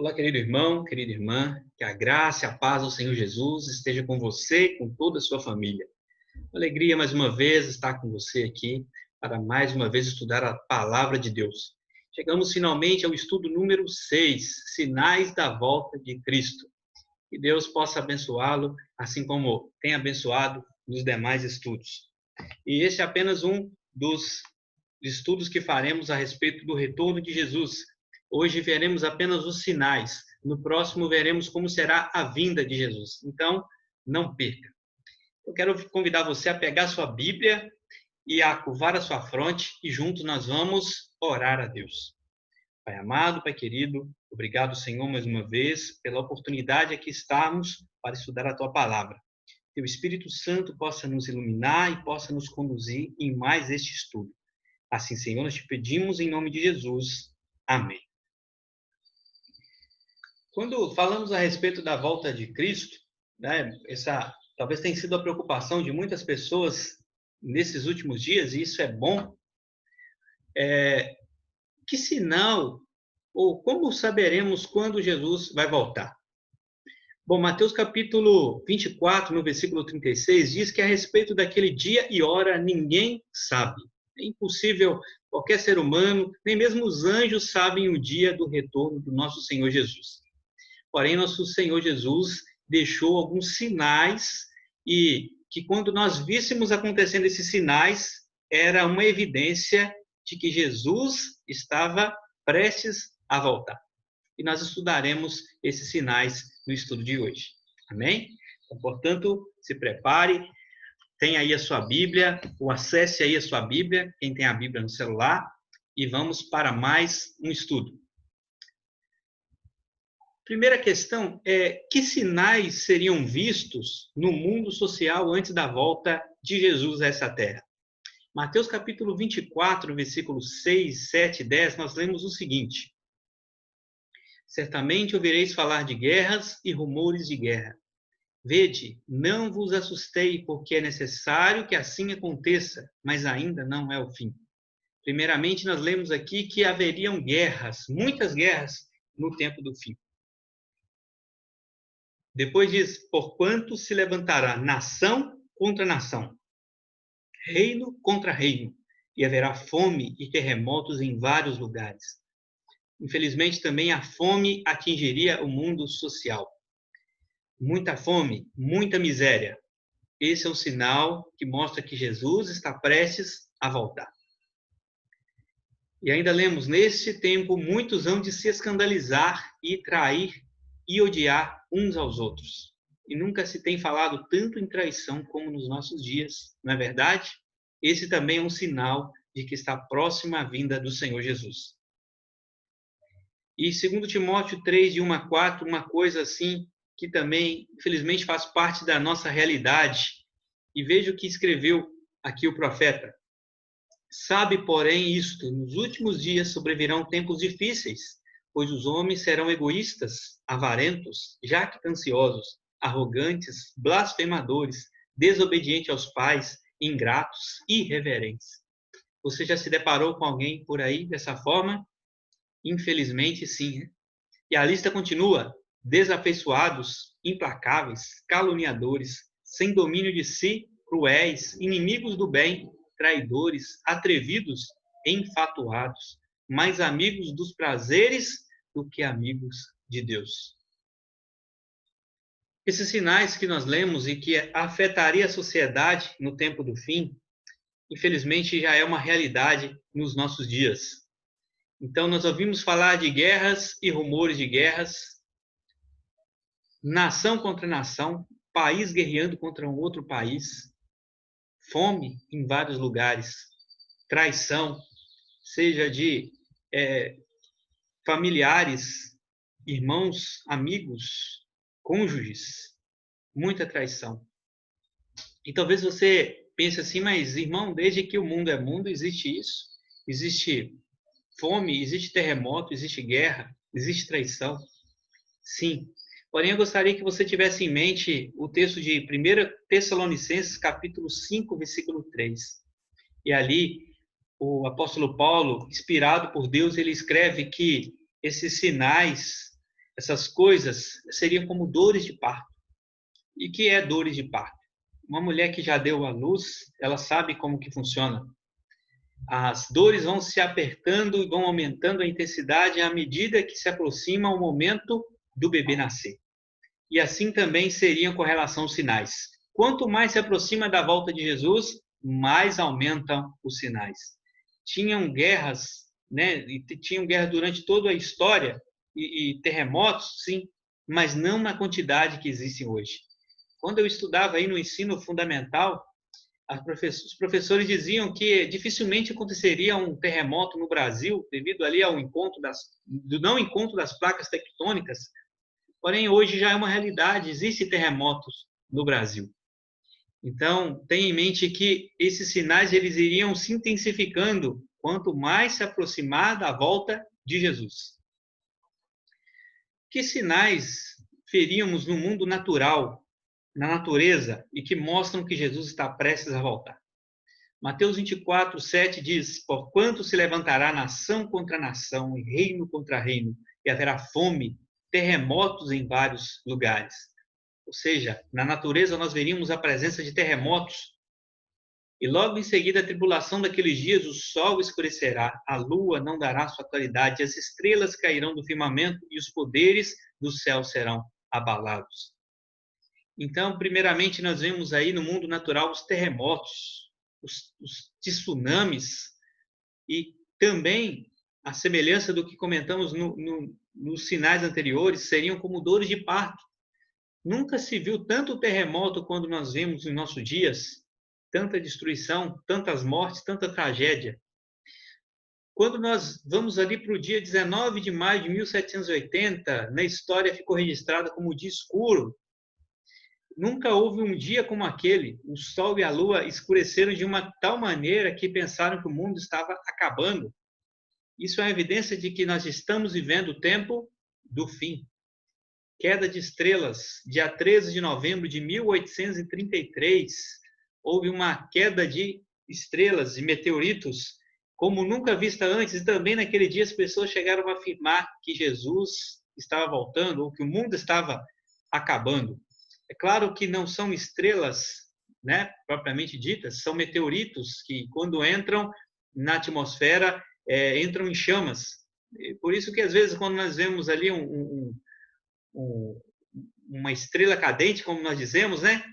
Olá, querido irmão, querida irmã, que a graça e a paz do Senhor Jesus esteja com você e com toda a sua família. Uma alegria mais uma vez estar com você aqui para mais uma vez estudar a palavra de Deus. Chegamos finalmente ao estudo número 6, Sinais da Volta de Cristo. Que Deus possa abençoá-lo, assim como tem abençoado nos demais estudos. E esse é apenas um dos estudos que faremos a respeito do retorno de Jesus. Hoje veremos apenas os sinais. No próximo veremos como será a vinda de Jesus. Então, não perca. Eu quero convidar você a pegar sua Bíblia e a curvar a sua fronte e juntos nós vamos orar a Deus. Pai amado, Pai querido, obrigado, Senhor, mais uma vez pela oportunidade aqui estarmos para estudar a Tua palavra. Que o Espírito Santo possa nos iluminar e possa nos conduzir em mais este estudo. Assim, Senhor, nós te pedimos em nome de Jesus. Amém. Quando falamos a respeito da volta de Cristo, né, essa talvez tenha sido a preocupação de muitas pessoas nesses últimos dias, e isso é bom. Que sinal ou como saberemos quando Jesus vai voltar? Bom, Mateus capítulo 24, no versículo 36, diz que a respeito daquele dia e hora ninguém sabe. É impossível qualquer ser humano, nem mesmo os anjos sabem o dia do retorno do nosso Senhor Jesus. Porém, nosso Senhor Jesus deixou alguns sinais e que quando nós víssemos acontecendo esses sinais, era uma evidência de que Jesus estava prestes a voltar. E nós estudaremos esses sinais no estudo de hoje. Amém? Então, portanto, se prepare, tenha aí a sua Bíblia, ou acesse aí a sua Bíblia, quem tem a Bíblia no celular, e vamos para mais um estudo. Primeira questão é: que sinais seriam vistos no mundo social antes da volta de Jesus a essa terra? Mateus capítulo 24, versículos 6, 7 e 10, nós lemos o seguinte: certamente ouvireis falar de guerras e rumores de guerra. Vede, não vos assustei, porque é necessário que assim aconteça, mas ainda não é o fim. Primeiramente, nós lemos aqui que haveriam guerras, muitas guerras, no tempo do fim. Depois diz: porquanto se levantará nação contra nação, reino contra reino, e haverá fome e terremotos em vários lugares. Infelizmente, também a fome atingiria o mundo social. Muita fome, muita miséria. Esse é um sinal que mostra que Jesus está prestes a voltar. E ainda lemos: neste tempo, muitos hão de se escandalizar e trair e odiar uns aos outros. E nunca se tem falado tanto em traição como nos nossos dias, não é verdade? Esse também é um sinal de que está próxima a vinda do Senhor Jesus. E 2 Timóteo 3, de 1 a 4, uma coisa assim que também, infelizmente, faz parte da nossa realidade. E veja o que escreveu aqui o profeta. Sabe, porém, isto: nos últimos dias sobrevirão tempos difíceis, pois os homens serão egoístas, avarentos, jactanciosos, arrogantes, blasfemadores, desobedientes aos pais, ingratos, irreverentes. Você já se deparou com alguém por aí dessa forma? Infelizmente, sim. E a lista continua: desafeiçoados, implacáveis, caluniadores, sem domínio de si, cruéis, inimigos do bem, traidores, atrevidos, enfatuados, mais amigos dos prazeres do que amigos de Deus. Esses sinais que nós lemos e que afetaria a sociedade no tempo do fim, infelizmente já é uma realidade nos nossos dias. Então, nós ouvimos falar de guerras e rumores de guerras, nação contra nação, país guerreando contra um outro país, fome em vários lugares, traição, seja de familiares, irmãos, amigos, cônjuges, muita traição. E talvez você pense assim: mas irmão, desde que o mundo é mundo, existe isso? Existe fome, existe terremoto, existe guerra, existe traição? Sim. Porém, eu gostaria que você tivesse em mente o texto de 1 Tessalonicenses, capítulo 5, versículo 3. E ali, o apóstolo Paulo, inspirado por Deus, ele escreve que esses sinais, essas coisas seriam como dores de parto. E o que é dores de parto? Uma mulher que já deu à luz, ela sabe como que funciona. As dores vão se apertando e vão aumentando a intensidade à medida que se aproxima o momento do bebê nascer. E assim também seriam com relação aos sinais. Quanto mais se aproxima da volta de Jesus, mais aumentam os sinais. Tinham guerras, né? E tinham guerra durante toda a história e terremotos, sim, mas não na quantidade que existem hoje. Quando eu estudava aí no ensino fundamental, os professores diziam que dificilmente aconteceria um terremoto no Brasil devido ali ao do não encontro das placas tectônicas. Porém, hoje já é uma realidade, existem terremotos no Brasil. Então, tenha em mente que esses sinais eles iriam se intensificando quanto mais se aproximar da volta de Jesus. Que sinais veríamos no mundo natural, na natureza, e que mostram que Jesus está prestes a voltar? Mateus 24, 7 diz: porquanto se levantará nação contra nação e reino contra reino, e haverá fome, terremotos em vários lugares. Ou seja, na natureza nós veríamos a presença de terremotos. E logo em seguida a tribulação daqueles dias, o sol escurecerá, a lua não dará sua claridade, as estrelas cairão do firmamento e os poderes do céu serão abalados. Então, primeiramente, nós vemos aí no mundo natural os terremotos, os tsunamis, e também, a semelhança do que comentamos nos sinais anteriores, seriam como dores de parto. Nunca se viu tanto terremoto quando nós vemos em nossos dias, tanta destruição, tantas mortes, tanta tragédia. Quando nós vamos ali para o dia 19 de maio de 1780, na história ficou registrada como o dia escuro. Nunca houve um dia como aquele. O sol e a lua escureceram de uma tal maneira que pensaram que o mundo estava acabando. Isso é uma evidência de que nós estamos vivendo o tempo do fim. Queda de estrelas, dia 13 de novembro de 1833, houve uma queda de estrelas e meteoritos como nunca vista antes, e também naquele dia as pessoas chegaram a afirmar que Jesus estava voltando ou que o mundo estava acabando. É claro que não são estrelas, né, propriamente ditas, são meteoritos que, quando entram na atmosfera, entram em chamas. Por isso que, às vezes, quando nós vemos ali uma estrela cadente, como nós dizemos, né?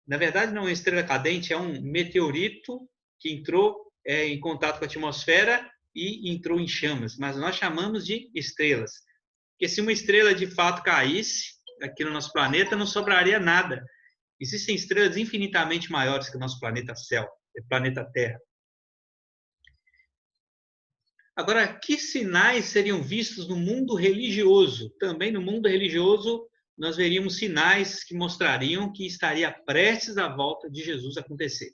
Na verdade, não é uma estrela cadente, é um meteorito que entrou em contato com a atmosfera e entrou em chamas. Mas nós chamamos de estrelas. Porque se uma estrela de fato caísse aqui no nosso planeta, não sobraria nada. Existem estrelas infinitamente maiores que o nosso planeta Céu, o planeta Terra. Agora, que sinais seriam vistos no mundo religioso? Também no mundo religioso, nós veríamos sinais que mostrariam que estaria prestes a volta de Jesus acontecer.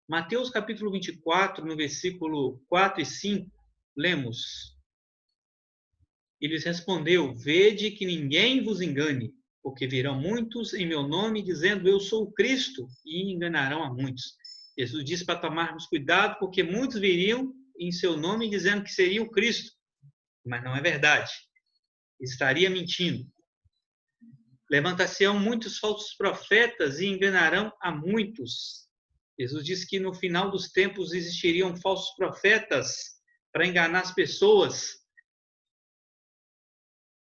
Mateus capítulo 24, no versículo 4 e 5, lemos: E lhes respondeu: vede que ninguém vos engane, porque virão muitos em meu nome, dizendo, eu sou o Cristo, e enganarão a muitos. Jesus disse para tomarmos cuidado, porque muitos viriam em seu nome dizendo que seria o Cristo, mas não é verdade. Estaria mentindo. Levantar-se-ão muitos falsos profetas e enganarão a muitos. Jesus disse que no final dos tempos existiriam falsos profetas para enganar as pessoas.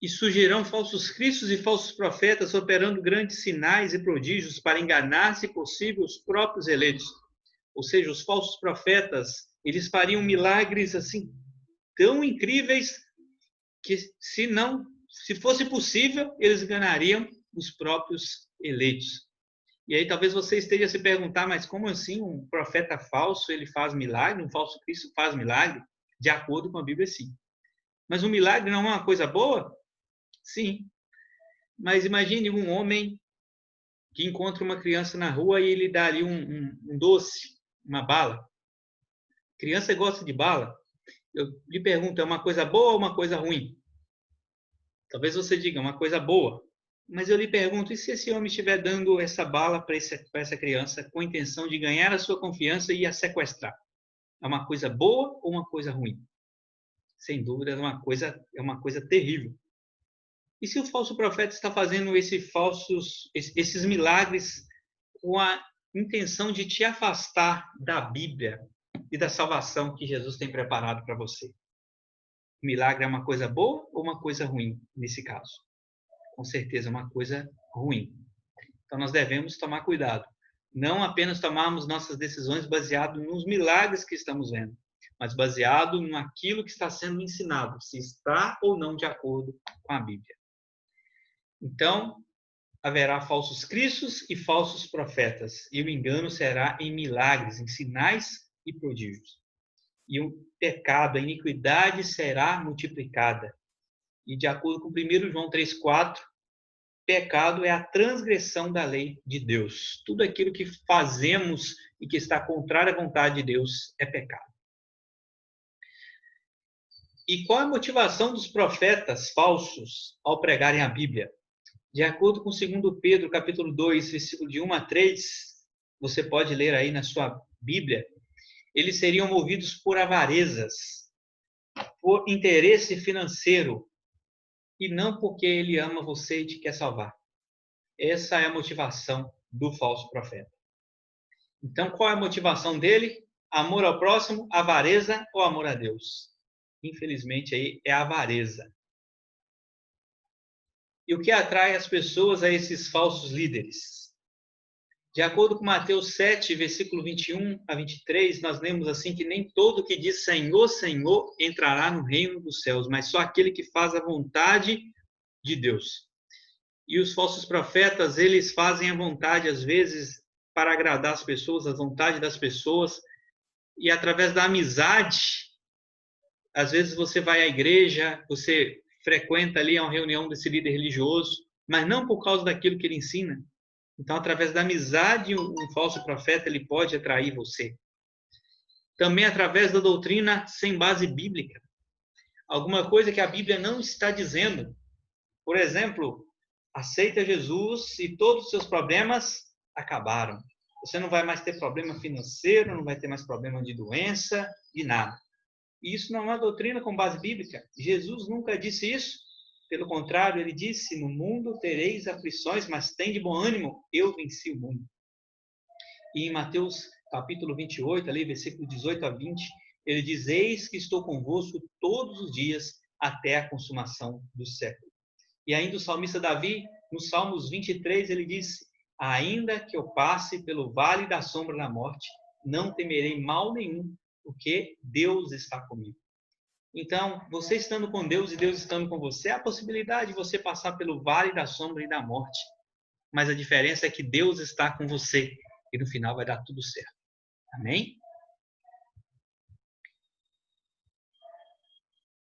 E surgirão falsos cristos e falsos profetas operando grandes sinais e prodígios para enganar, se possível, os próprios eleitos. Ou seja, os falsos profetas, eles fariam milagres assim tão incríveis que se fosse possível, eles enganariam os próprios eleitos. E aí talvez você esteja se perguntar, mas como assim um profeta falso ele faz milagre, um falso Cristo faz milagre? De acordo com a Bíblia, sim. Mas um milagre não é uma coisa boa? Sim. Mas imagine um homem que encontra uma criança na rua e ele dá ali um doce, uma bala. Criança gosta de bala. Eu lhe pergunto, é uma coisa boa ou uma coisa ruim? Talvez você diga, uma coisa boa. Mas eu lhe pergunto, e se esse homem estiver dando essa bala para essa criança com a intenção de ganhar a sua confiança e a sequestrar? É uma coisa boa ou uma coisa ruim? Sem dúvida, é uma coisa terrível. E se o falso profeta está fazendo esses milagres com a intenção de te afastar da Bíblia e da salvação que Jesus tem preparado para você? O milagre é uma coisa boa ou uma coisa ruim nesse caso? Com certeza, uma coisa ruim. Então, nós devemos tomar cuidado. Não apenas tomarmos nossas decisões baseado nos milagres que estamos vendo, mas baseado naquilo que está sendo ensinado, se está ou não de acordo com a Bíblia. Então, haverá falsos cristos e falsos profetas, e o engano será em milagres, em sinais e prodígios. E o pecado, a iniquidade será multiplicada. E de acordo com 1 João 3,4, pecado é a transgressão da lei de Deus. Tudo aquilo que fazemos e que está contrário à vontade de Deus é pecado. E qual é a motivação dos profetas falsos ao pregarem a Bíblia? De acordo com 2 Pedro, capítulo 2, versículo de 1 a 3, você pode ler aí na sua Bíblia, eles seriam movidos por avarezas, por interesse financeiro, e não porque ele ama você e te quer salvar. Essa é a motivação do falso profeta. Então, qual é a motivação dele? Amor ao próximo, avareza ou amor a Deus? Infelizmente, aí é a avareza. E o que atrai as pessoas a esses falsos líderes? De acordo com Mateus 7, versículo 21 a 23, nós lemos assim que nem todo que diz Senhor, Senhor entrará no reino dos céus, mas só aquele que faz a vontade de Deus. E os falsos profetas, eles fazem a vontade, às vezes, para agradar as pessoas, a vontade das pessoas, e através da amizade, às vezes você vai à igreja, você frequenta ali uma reunião desse líder religioso, mas não por causa daquilo que ele ensina. Então, através da amizade, um falso profeta ele pode atrair você. Também através da doutrina sem base bíblica. Alguma coisa que a Bíblia não está dizendo. Por exemplo, aceita Jesus e todos os seus problemas acabaram. Você não vai mais ter problema financeiro, não vai ter mais problema de doença, de nada. E isso não é uma doutrina com base bíblica. Jesus nunca disse isso. Pelo contrário, ele disse, no mundo tereis aflições, mas tem de bom ânimo, eu venci o mundo. E em Mateus capítulo 28, ali, versículo 18 a 20, ele diz, eis que estou convosco todos os dias até a consumação do século. E ainda o salmista Davi, no Salmos 23, ele diz, ainda que eu passe pelo vale da sombra da morte, não temerei mal nenhum, porque Deus está comigo. Então, você estando com Deus e Deus estando com você, há a possibilidade de você passar pelo vale da sombra e da morte. Mas a diferença é que Deus está com você e no final vai dar tudo certo. Amém?